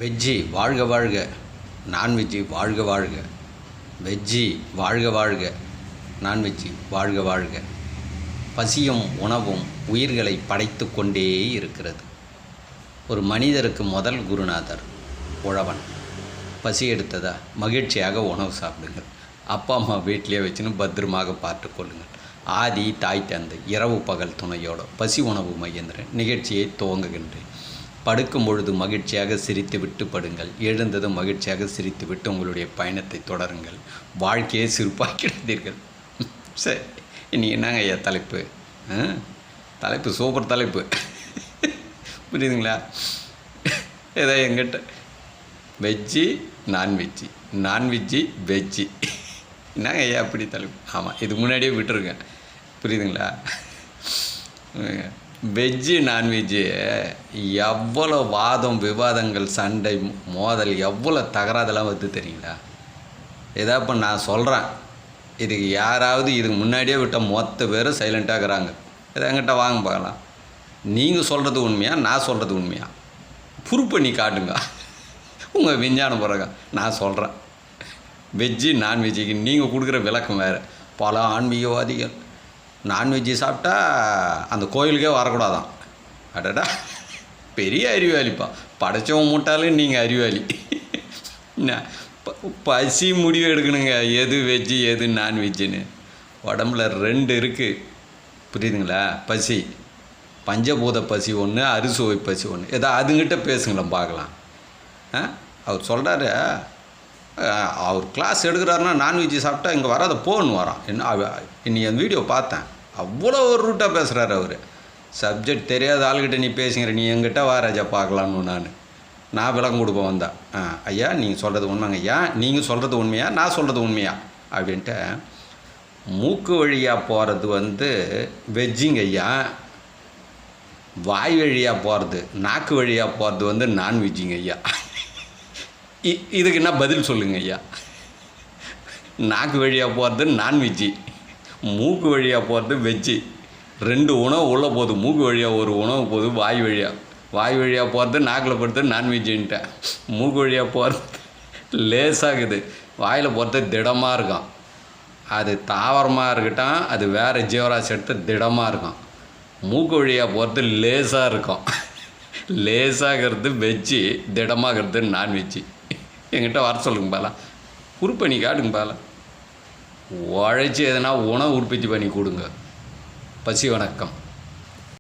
Veggie வாழ்க வாழ்க, nonveg வாழ்க வாழ்க. வெஜ்ஜி வாழ்க வாழ்க, நான்வெஜ்ஜி வாழ்க வாழ்க. பசியும் உணவும் உயிர்களை படைத்து கொண்டே இருக்கிறது. ஒரு மனிதருக்கு முதல் குருநாதர் உழவன். பசி எடுத்ததா மகிழ்ச்சியாக உணவு சாப்பிடுங்கள். அப்பா அம்மா வீட்டிலே வச்சுன்னு பத்திரமாக பார்த்து கொள்ளுங்கள். ஆதி தாய் தந்தை இரவு பகல் துணையோடு பசி உணவு மையந்திரன் நிகழ்ச்சியை துவங்குகின்றேன். படுக்கும் பொழுது மகிழ்ச்சியாக சிரித்து விட்டு படுங்கள். எழுந்ததும் மகிழ்ச்சியாக சிரித்து விட்டு உங்களுடைய பயணத்தை தொடருங்கள். வாழ்க்கையை சிறப்பாக்கிறீர்கள். சரி, இனி என்னங்க ஐயா தலைப்பு? தலைப்பு சூப்பர் தலைப்பு, புரியுதுங்களா? ஏதோ எங்கிட்ட வெஜ்ஜி நான்வெஜ்ஜி, நான்வெஜ்ஜி வெஜ்ஜி, என்னங்க ஐயா அப்படி தலைப்பு? ஆமாம், இது முன்னாடியே விட்டுருக்கேன், புரியுதுங்களா? வெஜ்ஜு நான்வெஜ்ஜு எவ்வளோ வாதம் விவாதங்கள் சண்டை மோதல் எவ்வளோ தகராதெல்லாம் வந்து தெரியுங்களா? ஏதா இப்போ நான் சொல்கிறேன், இதுக்கு யாராவது இதுக்கு முன்னாடியே விட்ட மொத்த பேரும் சைலண்ட்டாக இருக்கிறாங்க. இதை என்கிட்ட வாங்க பார்க்கலாம். நீங்கள் சொல்கிறது உண்மையா, நான் சொல்கிறது உண்மையா? ப்ரூவ் பண்ணி காட்டுங்க உங்கள் விஞ்ஞான பிறகு. நான் சொல்கிறேன் வெஜ்ஜு நான்வெஜ்ஜுக்கு நீங்கள் கொடுக்குற விளக்கம் வேறு. பல ஆன்மீகவாதிகள் நான்வெஜ்ஜு சாப்பிட்டா அந்த கோயிலுக்கே வரக்கூடாதான். அடடா, பெரிய அறிவாளிப்பா. படைச்சவன் மூட்டாலும் நீங்கள் அறிவாளி. பசி முடிவு எடுக்கணுங்க, எது வெஜ்ஜு எது நான்வெஜ்ஜுன்னு. உடம்புல ரெண்டு இருக்குது, புரியுதுங்களா? பசி பஞ்சபூத பசி ஒன்று, அறுசுவை பசி ஒன்று. ஏதோ அதுங்கிட்ட பேசுங்களேன் பார்க்கலாம். அவர் சொல்கிறாரு, அவர் கிளாஸ் எடுக்கிறாருன்னா நான்வெஜ்ஜு சாப்பிட்டா இங்கே வராத போன்னு வரான். இன்னைக்கு அந்த வீடியோ பார்த்தேன், அவ்வளோ ஒரு ரூட்டாக பேசுகிறாரு அவர். சப்ஜெக்ட் தெரியாத ஆளுகிட்ட நீ பேசுங்கிற, நீ எங்கிட்ட வா ராஜா பார்க்கலான்னு நான் விளக்கம் கொடுப்பேன் வந்தேன். ஐயா நீங்கள் சொல்கிறது உண்மைங்க ஐயா, நீங்கள் சொல்கிறது உண்மையா, நான் சொல்கிறது உண்மையா அப்படின்ட்டு. மூக்கு வழியாக போகிறது வெஜ்ஜிங்க ஐயா. வாய் வழியாக போகிறது, நாக்கு வழியாக போகிறது நான்வெஜ்ஜிங்க ஐயா. இதுக்கு என்ன பதில் சொல்லுங்க ஐயா? நாக்கு வழியாக போகிறது நான்வெஜ்ஜி, மூக்கு வழியாக போகிறது வெஜ்ஜி. ரெண்டு உணவு உள்ளே போகுது. மூக்கு வழியாக ஒரு உணவு போகுது, வாய் வழியாக போகிறது நாக்கில் போகிறது நான்வெஜ்ஜின்ட்டேன். மூக்கு வழியாக போகிறது லேசாகுது, வாயில் போகிறது திடமாக இருக்கும். அது தாவரமாக இருக்கட்டும், அது வேறு ஜீவராசி எடுத்து திடமாக இருக்கும். மூக்கு வழியாக போகிறது லேசாக இருக்கும். லேசாகிறது வெஜ்ஜி, திடமாகிறது நான்வெஜ்ஜி. என்கிட்ட வர சொல்லுங்க பாலா, ப்ரூவ் பண்ணி காட்டுங்க பாலா. உழைச்சி எதனா உணவு உற்பத்தி பண்ணி கொடுங்க. பசி வணக்கம்.